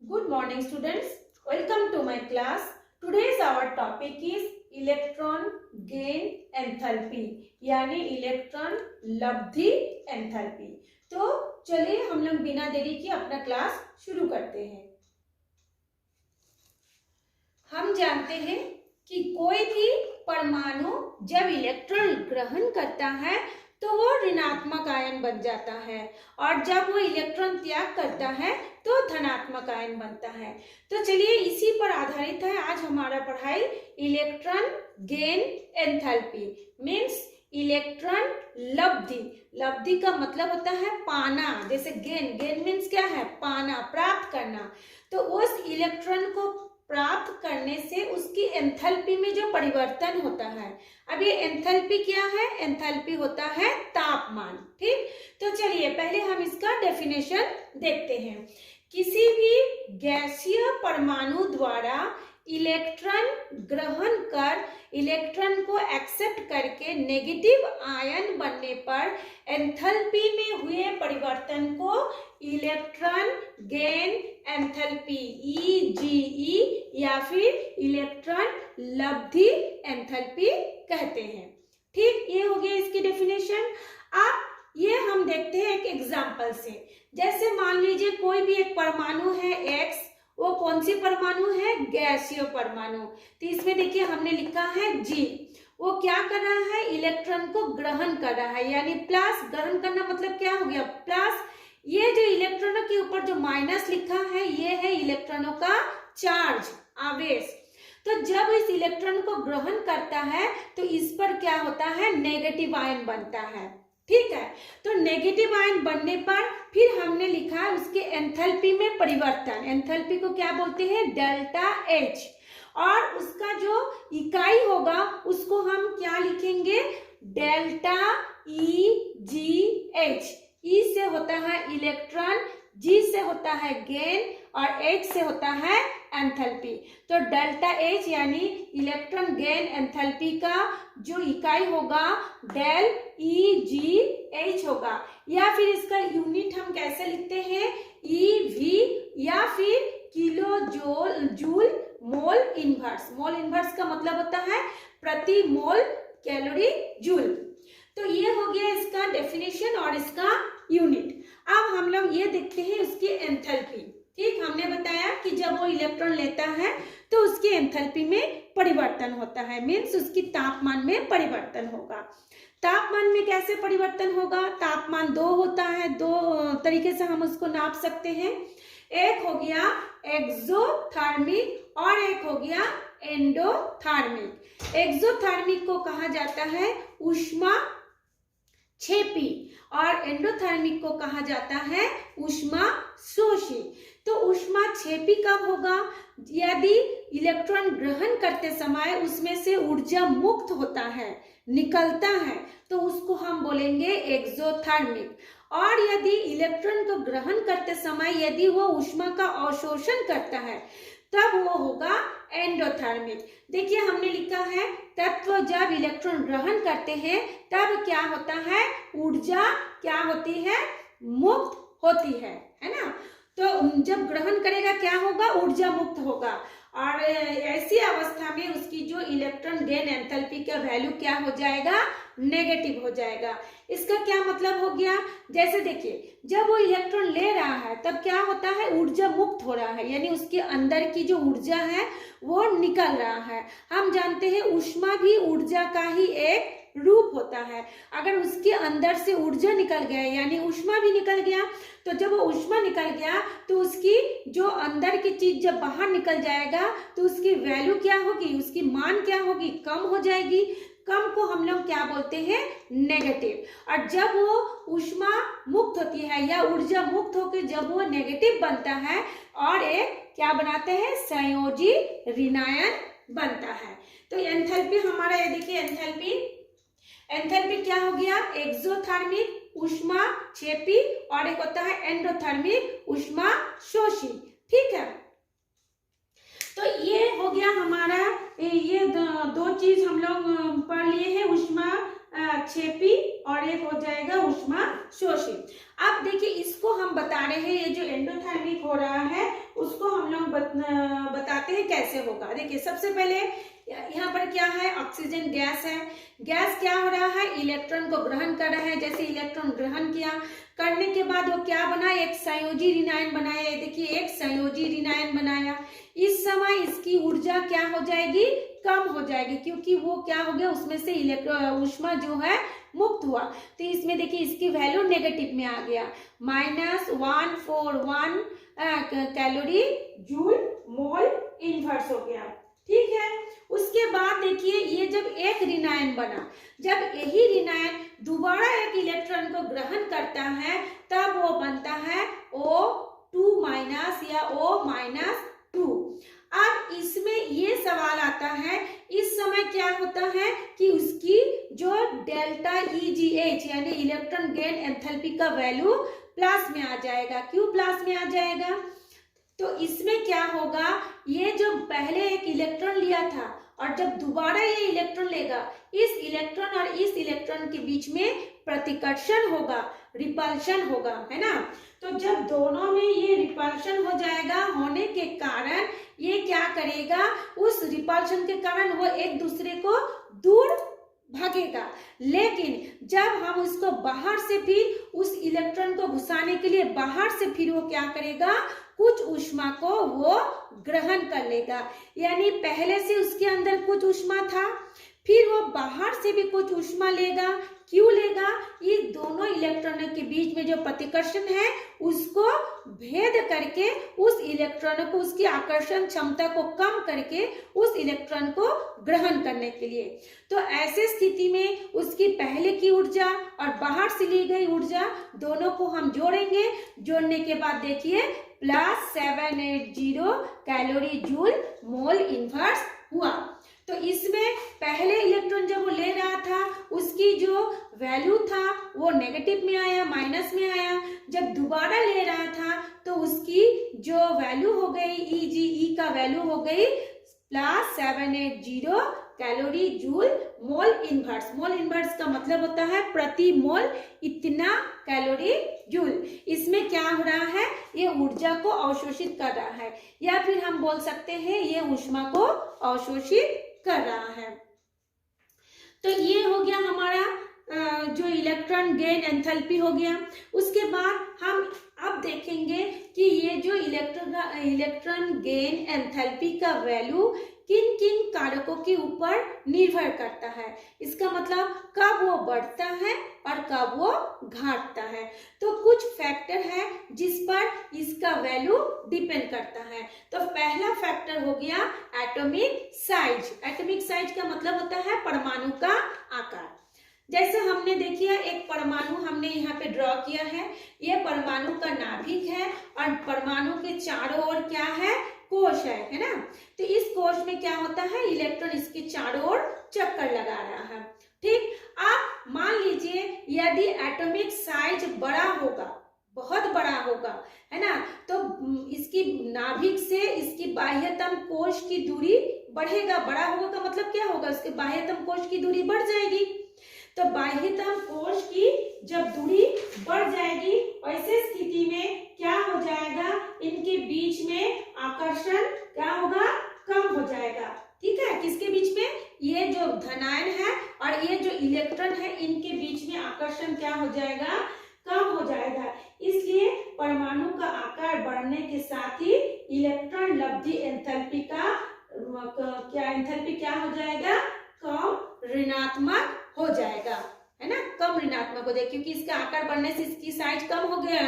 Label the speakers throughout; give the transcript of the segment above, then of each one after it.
Speaker 1: Good morning students. Welcome to my class. Today's our topic is electron gain enthalpy यानी electron लब्धि enthalpy. तो चलिए हम लोग बिना देरी के अपना क्लास शुरू करते हैं। हम जानते हैं कि कोई भी परमाणु जब इलेक्ट्रॉन ग्रहण करता है तो वो ऋणात्मक आयन बन जाता है और जब वो इलेक्ट्रॉन त्याग करता है तो धनात्मक आयन बनता है। तो चलिए इसी पर आधारित है आज हमारा पढ़ाई। Electron gain enthalpy means electron लब्धि। लब्धि का मतलब होता है पाना, जैसे गेन, गेन मीन्स क्या है? पाना, प्राप्त करना। तो उस इलेक्ट्रॉन को प्राप्त करने से उसकी एंथैल्पी में जो परिवर्तन होता है, अब ये एंथैल्पी क्या है? एंथैल्पी होता है तापमान। ठीक, तो चलिए पहले हम इसका डेफिनेशन देखते हैं। किसी भी गैसीय परमाणु द्वारा इलेक्ट्रॉन ग्रहण कर इलेक्ट्रॉन को एक्सेप्ट करके नेगेटिव आयन बनने पर एंथैल्पी में हुए परिवर्तन को इलेक्ट्रॉन गेन एंथैल्पी EGE या फिर इलेक्ट्रॉन लब्धि एंथैल्पी कहते हैं। ठीक, ये हो गया इसकी डेफिनेशन। अब ये हम देखते हैं एक एग्जांपल से। जैसे मान लीजिए कोई भी एक परमाणु है X, वो कौन सी परमाणु है? गैसीय परमाणु। तो इसमें देखिए हमने लिखा है G। वो क्या कर रहा है? इलेक्ट्रॉन को ग्रहण कर रहा है, यानी प्लस। ग्रहण करना मतलब क्या हो गया? प्लस। ये जो इलेक्ट्रॉनों के ऊपर जो माइनस लिखा है ये है इलेक्ट्रॉनों का चार्ज, आवेश। तो जब इस इलेक्ट्रॉन को ग्रहण करता है तो इस पर क्या होता है? नेगेटिव आयन बनता है। ठीक है, तो नेगेटिव आयन बनने पर फिर हमने लिखा है उसके एंथैल्पी में परिवर्तन। एंथैल्पी को क्या बोलते हैं? Delta H। और उसका जो इकाई होगा उसको हम क्या लिखेंगे? Delta EGH। E से होता है इलेक्ट्रॉन, G से होता है गेन और H से होता है एंथैल्पी। तो डेल्टा H यानी इलेक्ट्रॉन गेन एंथैल्पी का जो इकाई होगा डेल EGH होगा। या फिर इसका यूनिट हम कैसे लिखते हैं? EV या फिर kilo joule mole inverse. Mole inverse का मतलब होता है प्रति मोल कैलोरी जूल। तो ये हो गया इसका डेफिनेशन और इसका यूनिट। अब हम लोग ये देखते हैं उसकी एंथैल्पी। ठीक, हमने बताया कि जब वो इलेक्ट्रॉन लेता है तो उसकी एंथैल्पी में परिवर्तन होता है, मीन्स उसकी तापमान में परिवर्तन होगा। तापमान में कैसे परिवर्तन होगा? तापमान दो होता है, दो तरीके से हम उसको नाप सकते हैं। एक हो गया एक्सोथर्मिक और एक हो गया एंडोथर्मिक। एक्सोथर्मिक को कहा जाता है ऊष्मा क्षेपी और एंडोथर्मिक को कहा जाता है ऊष्मा शोषी। तो ऊष्मा क्षेपी कब होगा? यदि इलेक्ट्रॉन ग्रहण करते समय उसमें से ऊर्जा मुक्त होता है, निकलता है, तो उसको हम बोलेंगे एक्सोथर्मिक। और यदि इलेक्ट्रॉन को ग्रहण करते समय यदि वो ऊष्मा का अवशोषण करता है तब वो होगा एंडोथर्मिक। देखिए हमने लिखा है तत्व जब इलेक्ट्रॉन ग्रहण करते हैं तब क्या होता है? ऊर्जा क्या होती है? मुक्त होती है ना। तो जब ग्रहण करेगा क्या होगा? ऊर्जा मुक्त होगा। और ऐसी अवस्था में उसकी जो इलेक्ट्रॉन गेन एंथैल्पी का वैल्यू क्या हो जाएगा? नेगेटिव हो जाएगा। इसका क्या मतलब हो गया? जैसे देखिए जब वो इलेक्ट्रॉन ले रहा है तब क्या होता है? ऊर्जा मुक्त हो रहा है, यानी उसके अंदर की जो ऊर्जा है वो निकल रहा है। हम जानते हैं ऊष्मा भी ऊर्जा का ही एक रूप होता है। अगर उसके अंदर से ऊर्जा निकल गया यानी ऊष्मा भी निकल गया, तो जब वो ऊष्मा निकल गया तो उसकी जो अंदर की चीज जब बाहर निकल जाएगा तो उसकी वैल्यू क्या होगी? उसकी मान क्या होगी? कम हो जाएगी। कम को हम लोग क्या बोलते हैं? नेगेटिव। और जब वो ऊष्मा मुक्त होती है या ऊर्जा मुक्त होकर जब वो नेगेटिव बनता है और एक क्या बनाते हैं? संयोजी ऋणायन बनता है। तो एंथैल्पी हमारा ये देखिए एंथैल्पी क्या हो गया? एक्सोथर्मिक ऊष्मा क्षेपी और एक होता है एंडोथर्मिक ऊष्मा शोषी। ठीक है, तो ये हो गया हमारा ये दो चीज हम लोग पढ़ लिए हैं, ऊष्मा क्षेपी और एक हो जाएगा ऊष्मा शोषी। अब देखिए इसको हम बता रहे हैं, ये जो एंडोथर्मिक हो रहा है उसको हम बताते हैं कैसे होगा। देखिए सबसे पहले यहाँ पर क्या है, ऑक्सीजन गैस है। गैस क्या हो रहा है, इलेक्ट्रॉन को ग्रहण कर रहा है। जैसे इलेक्ट्रॉन ग्रहण किया, करने के बाद वो क्या बना, एक संयोजी ऋणायन बनाया। देखिए एक संयोजी ऋणायन बनाया। इस समय इसकी ऊर्जा क्या हो जाएगी, कम हो जाएगी, क्योंकि वो क्या हो गया, उसमें से ऊष्मा जो है मुक्त हुआ। तो इसमें देखिए इसकी वैल्यू नेगेटिव में आ गया, -141 कैलोरी जूल मोल इनवर्स हो गया। ठीक है, उसके बाद देखिए ये जब एक ऋणायन बना, जब यही ऋणायन दोबारा एक इलेक्ट्रॉन को ग्रहण करता है, तब वो बनता है O2- या O-2। अब इसमें ये सवाल आता है, इस समय क्या होता है कि उसकी जो डेल्टा EGH यानी इलेक्ट्रॉन गेन एंथैल्पी का वैल्यू प्लस में आ जाएगा। क्यों प्लस में आ जाएगा, तो इसमें क्या होगा, ये जो पहले एक इलेक्ट्रॉन लिया था और जब दोबारा ये इलेक्ट्रॉन लेगा, इस इलेक्ट्रॉन और इस इलेक्ट्रॉन के बीच में प्रतिकर्षण होगा, रिपल्शन होगा, है ना। तो जब दोनों में ये रिपल्शन हो जाएगा, होने के कारण ये क्या करेगा, उस रिपल्शन के कारण वो एक दूसरे को दूर भागेगा। लेकिन जब हम उसको बाहर से फिर उस इलेक्ट्रॉन को घुसाने के लिए बाहर से फिर वो क्या करेगा, कुछ ऊष्मा को वो ग्रहण कर लेगा। यानी पहले से उसके अंदर कुछ ऊष्मा था, फिर वो बाहर से भी कुछ ऊष्मा लेगा। क्यों लेगा, ये दोनों इलेक्ट्रॉनों के बीच में जो प्रतिकर्षण है उसको भेद करके उस इलेक्ट्रॉन को, उसकी आकर्षण क्षमता को कम करके उस इलेक्ट्रॉन को ग्रहण करने के लिए। तो ऐसे स्थिति में उसकी पहले की ऊर्जा और बाहर से ली गई ऊर्जा दोनों को हम जोड़ेंगे। जोड़ने के बाद देखिए +780 कैलोरी जूल मोल इनवर्स हुआ। तो इसमें पहले इलेक्ट्रॉन जब वो ले रहा था उसकी जो वैल्यू था वो नेगेटिव में आया, माइनस में आया। जब दोबारा ले रहा था तो उसकी जो वैल्यू हो गई, EGE का वैल्यू हो गई +780 calorie joule mole inverse. Mole inverse का मतलब होता है प्रति मोल इतना कैलोरी जूल। इसमें क्या हो रहा है, ये ऊर्जा को अवशोषित कर रहा है, या फिर हम बोल सकते हैं ये ऊष्मा को अवशोषित कर रहा है। तो ये हो गया हमारा जो इलेक्ट्रॉन गेन एंथैल्पी हो गया। उसके बाद हम अब देखेंगे कि ये जो इलेक्ट्रॉन गेन एंथैल्पी का वैल्यू किन किन कारकों के ऊपर निर्भर करता है। इसका मतलब कब वो बढ़ता है और कब वो घटता है। तो कुछ फैक्टर है जिस पर इसका वैल्यू डिपेंड करता है। तो पहला फैक्टर हो गया एटॉमिक साइज। एटॉमिक साइज का मतलब होता है परमाणु का आकार। जैसे हमने देखिए एक परमाणु हमने यहाँ पे ड्रॉ किया है, ये परमाणु का नाभिक है और परमाणु के चारों ओर क्या है, कोश है ना। तो इस कोश में क्या होता है, इलेक्ट्रॉन इसके चारों ओर चक्कर लगा रहा है। ठीक, आप मान लीजिए यदि एटॉमिक साइज बड़ा होगा, बहुत बड़ा होगा, है ना, तो इसकी नाभिक से इसकी बाह्यतम कोश की दूरी बढ़ेगा। बड़ा होगा का मतलब क्या होगा, उसके बाह्यतम कोश की दूरी बढ़ जाएगी। तो बाह्यतम कोश की जब दूरी बढ़ जाएगी, ऐसे स्थिति में क्या हो जाएगा, इनके बीच में आकर्षण क्या होगा, कम हो जाएगा। ठीक है, किसके बीच में, ये जो धनायन है और ये जो इलेक्ट्रॉन है, इनके बीच में आकर्षण क्या हो जाएगा, कम हो जाएगा। इसलिए परमाणु का आकार बढ़ने के साथ ही इलेक्ट्रॉन लब्धि एंथैल्पी का एंथैल्पी क्या हो जाएगा, कम ऋणात्मक हो जाएगा, है ना, कम ऋणात्मक हो जाएगा, क्योंकि इसका आकार बढ़ने से इसकी साइज कम हो गया,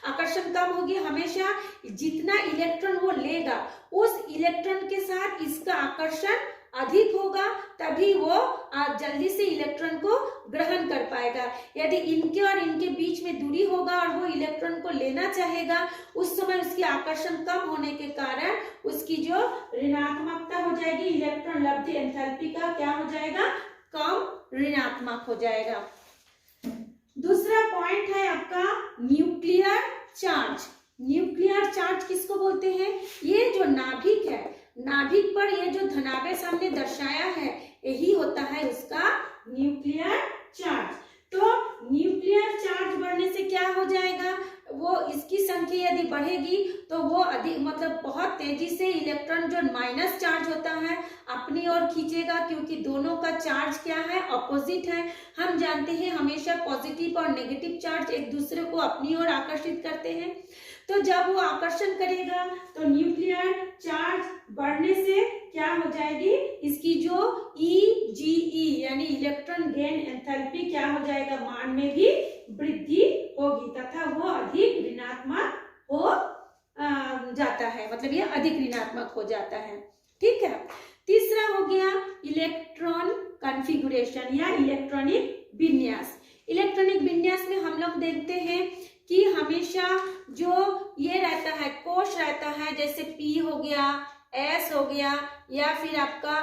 Speaker 1: आकर्षण कम हो गया। हमेशा जितना इलेक्ट्रॉन वो लेगा उस इलेक्ट्रॉन के साथ इसका आकर्षण अधिक होगा, तभी वो जल्दी से इलेक्ट्रॉन को ग्रहण कर पाएगा। यदि इनके और इनके बीच में दूरी होगा और वो इलेक्ट्रॉन को लेना चाहेगा, उस समय उसकी आकर्षण कम होने के कारण उसकी जो ऋणात्मकता हो जाएगी, इलेक्ट्रॉन लब्धि एंथैल्पी का क्या हो जाएगा, कम ऋणात्मक हो जाएगा। दूसरा पॉइंट है आपका न्यूक्लियर चार्ज। न्यूक्लियर चार्ज किसको बोलते हैं, ये जो नाभिक है, नाभिक पर ये जो धनावेश हमने दर्शाया है, यही होता है उसका न्यूक्लियर चार्ज। तो न्यूक्लियर चार्ज बढ़ने से क्या हो जाएगा, वो इसकी संख्या यदि बढ़ेगी तो वो अधिक मतलब बहुत तेजी से इलेक्ट्रॉन जो माइनस चार्ज होता है अपनी ओर खींचेगा, क्योंकि दोनों का चार्ज क्या है, अपोजिट है। हम जानते हैं हमेशा पॉजिटिव और नेगेटिव चार्ज एक दूसरे को अपनी ओर आकर्षित करते हैं। तो जब वो आकर्षण करेगा तो न्यूक्लियर चार्ज बढ़ने से क्या हो जाएगी, इसकी जो EGE यानी इलेक्ट्रॉन गेन एंथैल्पी क्या हो जाएगा, मान में भी वृद्धि होगी तथा वो अधिक ऋणात्मक हो जाता है, मतलब ये अधिक ऋणात्मक हो जाता है। ठीक है। तीसरा हो गया इलेक्ट्रॉन कॉन्फ़िगरेशन या इलेक्ट्रॉनिक विन्यास। इलेक्ट्रॉनिक विन्यास में हम लोग देखते हैं कि हमेशा जो ये रहता है, कोश रहता है, जैसे P हो गया, S हो गया, या फिर आपका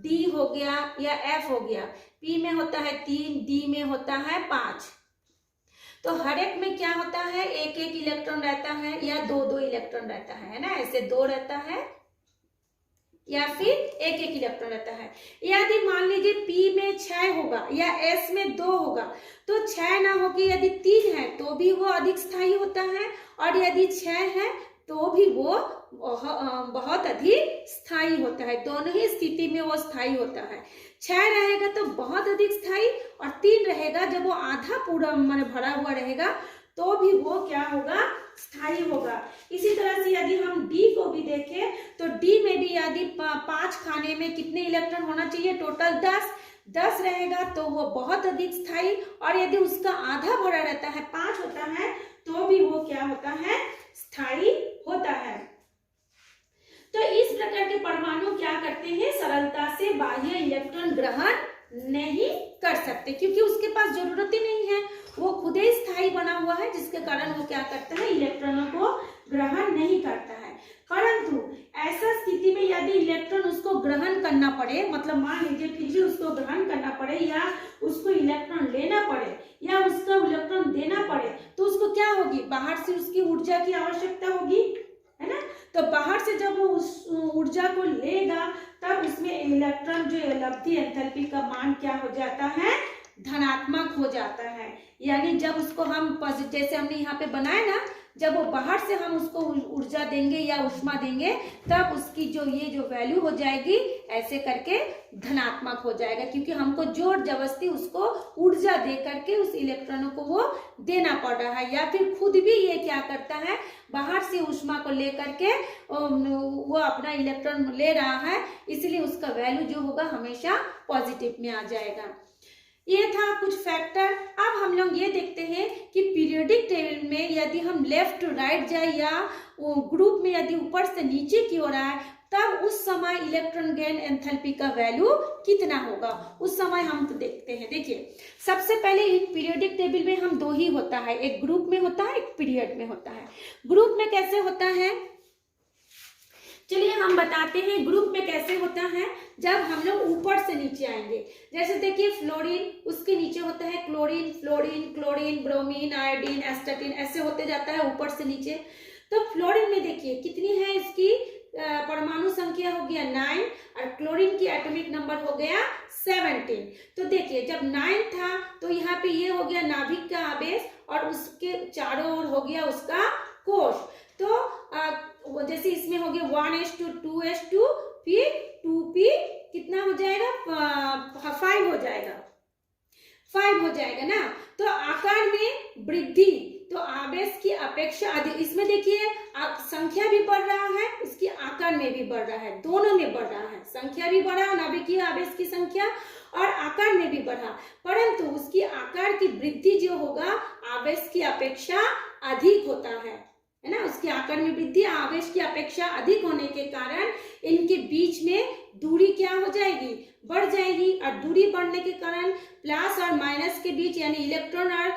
Speaker 1: D हो गया या F हो गया। P में होता है 3, D में होता है 5। तो हर एक में क्या होता है, एक एक इलेक्ट्रॉन रहता है या दो दो इलेक्ट्रॉन रहता है ना, ऐसे दो रहता है या फिर एक एक इलेक्ट्रॉन रहता है। यदि मान लीजिए P में 6 होगा या S में 2 होगा, तो 6 ना होगी, यदि 3 है तो भी वो अधिक स्थायी होता है, और यदि 6 है तो भी वो बहुत अधिक स्थायी होता है। दोनों ही स्थिति में वो स्थायी होता है। 6 रहेगा तो बहुत अधिक स्थायी, और 3 रहेगा जब वो आधा पूरा माने भरा हुआ रहेगा तो भी वो क्या होगा, स्थायी होगा। इसी तरह से यदि हम D को भी देखें तो D में भी यदि 5 खाने में कितने इलेक्ट्रॉन होना चाहिए, टोटल 10 रहेगा तो वो बहुत अधिक स्थायी, और यदि उसका आधा भरा रहता है, 5 होता है, तो भी वो क्या होता है, स्थायी होता है। तो इस प्रकार के परमाणु क्या करते हैं, सरलता से बाह्य इलेक्ट्रॉन ग्रहण नहीं कर सकते, क्योंकि उसके पास जरूरत ही नहीं है, वो खुद ही स्थायी बना हुआ है, जिसके कारण वो क्या करता है, इलेक्ट्रॉनों को ग्रहण नहीं करता है। परंतु ऐसा स्थिति में यदि इलेक्ट्रॉन उसको ग्रहण करना पड़े, मतलब मान लीजिए फिर भी उसको ग्रहण करना पड़े या उसको इलेक्ट्रॉन लेना पड़े या उसका इलेक्ट्रॉन देना पड़े, तो उसको क्या होगी, बाहर से उसकी ऊर्जा की आवश्यकता होगी, है ना। तो बाहर से जब वो उस ऊर्जा को लेगा तब उसमें इलेक्ट्रॉन जो लब्धि एंथैल्पी का मान क्या हो जाता है, धनात्मक हो जाता है। यानी जब उसको हम जैसे हमने यहाँ पे बनाया ना, जब वो बाहर से हम उसको ऊर्जा देंगे या ऊष्मा देंगे तब उसकी जो ये जो वैल्यू हो जाएगी ऐसे करके धनात्मक हो जाएगा, क्योंकि हमको जोर जबरदस्ती उसको ऊर्जा दे करके उस इलेक्ट्रॉनों को वो देना पड़ रहा है, या फिर खुद भी ये क्या करता है, बाहर से ऊष्मा को ले करके वो अपना इलेक्ट्रॉन ले रहा है, इसलिए उसका वैल्यू जो होगा हमेशा पॉजिटिव में आ जाएगा। ये था कुछ फैक्टर। अब हम लोग ये देखते हैं कि पीरियोडिक टेबल में यदि हम लेफ्ट टू राइट जाए या ग्रुप में यदि ऊपर से नीचे की ओर आए, तब उस समय इलेक्ट्रॉन गेन एंथैल्पी का वैल्यू कितना होगा, उस समय हम तो देखते हैं। देखिए, सबसे पहले इन पीरियोडिक टेबल में हम दो ही होता है, एक ग्रुप में होता है, एक पीरियड में होता है। ग्रुप में कैसे होता है, चलिए हम बताते हैं ग्रुप में कैसे होता है। जब हम लोग ऊपर से नीचे आएंगे, जैसे देखिए फ्लोरीन, उसके नीचे होता है chlorine, fluorine, chlorine, bromine, iodine, astatine, ऐसे होते जाता है ऊपर से नीचे। तो फ्लोरीन में देखिए कितनी है, इसकी परमाणु संख्या हो गया 9 और क्लोरीन की एटॉमिक नंबर हो गया 17। तो देखिए जब 9 था तो यहाँ पे ये हो गया नाभिक का आवेश और उसके चारों ओर हो गया उसका कोश। तो जैसे इसमें हो गया 1s2 2s2 फिर 2p कितना हो जाएगा 5 हो जाएगा, 5 हो जाएगा ना। तो आकार में वृद्धि, तो आवेश की अपेक्षा अधिक, इसमें देखिए संख्या भी बढ़ रहा है, उसकी आकार में भी बढ़ रहा है, दोनों में बढ़ रहा है, संख्या भी बढ़ा, नाभिकीय आवेश की संख्या और आकार में भी बढ़ा, परंतु उसकी आकार की वृद्धि जो होगा आवेश की अपेक्षा अधिक होता है ना। उसके आकार में वृद्धि आवेश की अपेक्षा अधिक होने के कारण इनके बीच में दूरी क्या हो जाएगी, बढ़ जाएगी, और दूरी बढ़ने के कारण प्लस और माइनस के बीच यानी इलेक्ट्रॉन और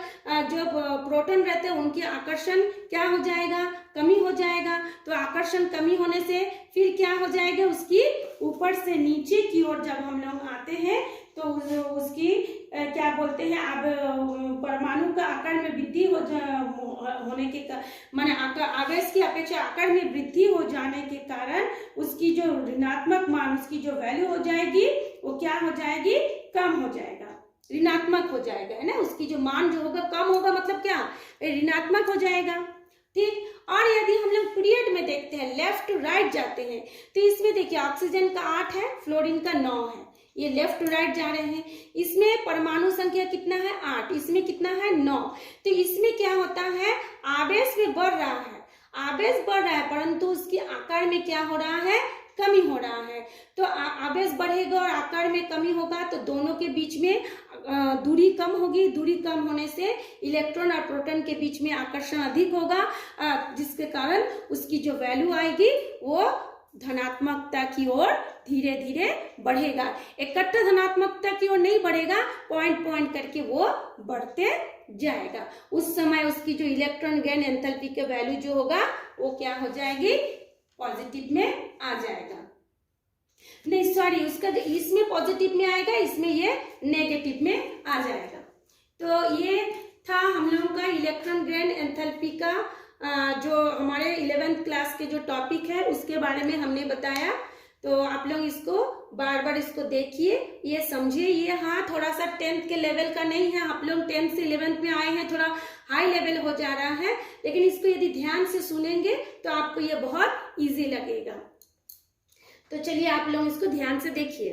Speaker 1: जो प्रोटॉन रहते हैं उनके आकर्षण क्या हो जाएगा, कमी हो जाएगा। तो आकर्षण कमी होने से फिर क्या हो जाएगा, उसकी ऊपर से नीचे की ओर जब हम लोग आते हैं तो उसकी क्या बोलते हैं, अब परमाणु का आकार में वृद्धि होने के माने आवेश की अपेक्षा आकार में वृद्धि हो जाने के कारण उसकी जो ऋणात्मक मान, उसकी जो वैल्यू हो जाएगी वो क्या हो जाएगी, कम हो जाएगा, ऋणात्मक हो जाएगा, है ना। उसकी जो मान जो होगा कम होगा, मतलब क्या, ऋणात्मक हो जाएगा। ठीक, और यदि हम लोग पीरियड में देखते हैं, लेफ्ट टू राइट जाते हैं, तो इसमें देखिए ऑक्सीजन का 8 है, फ्लोरीन का 9 है, ये लेफ्ट टू राइट जा रहे हैं। इसमें परमाणु संख्या कितना है 8, इसमें कितना है 9। तो इसमें क्या होता है, आवेश में बढ़ रहा है, आवेश बढ़ रहा है, परंतु उसके आकार में क्या हो रहा है, कमी हो रहा है। तो आवेश बढ़ेगा और आकार में कमी होगा, तो दोनों के बीच में दूरी कम होगी, दूरी कम होने से इलेक्ट्रॉन और प्रोटॉन के बीच में आकर्षण अधिक होगा, जिसके कारण उसकी जो वैल्यू आएगी वो धनात्मकता की ओर धीरे धीरे बढ़ेगा। इकट्ठा धनात्मकता की ओर नहीं बढ़ेगा, पॉइंट पॉइंट करके वो बढ़ते जाएगा। उस समय उसकी जो इलेक्ट्रॉन गेन एंथैल्पी का वैल्यू जो होगा वो क्या हो जाएगी, पॉजिटिव में आ जाएगा। नहीं सॉरी, उसका जो इसमें पॉजिटिव में आएगा, इसमें ये नेगेटिव में आ जाएगा। तो ये था हम लोगों का इलेक्ट्रॉन गेन एंथैल्पी का जो हमारे 11th क्लास के जो टॉपिक है उसके बारे में हमने बताया। तो आप लोग इसको बार बार इसको देखिए, ये समझिए। ये हाँ थोड़ा सा 10th के लेवल का नहीं है, आप लोग 10th से 11th में आए हैं, थोड़ा हाई लेवल हो जा रहा है, लेकिन इसको यदि ध्यान से सुनेंगे तो आपको ये बहुत इजी लगेगा। तो चलिए आप लोग इसको ध्यान से देखिए।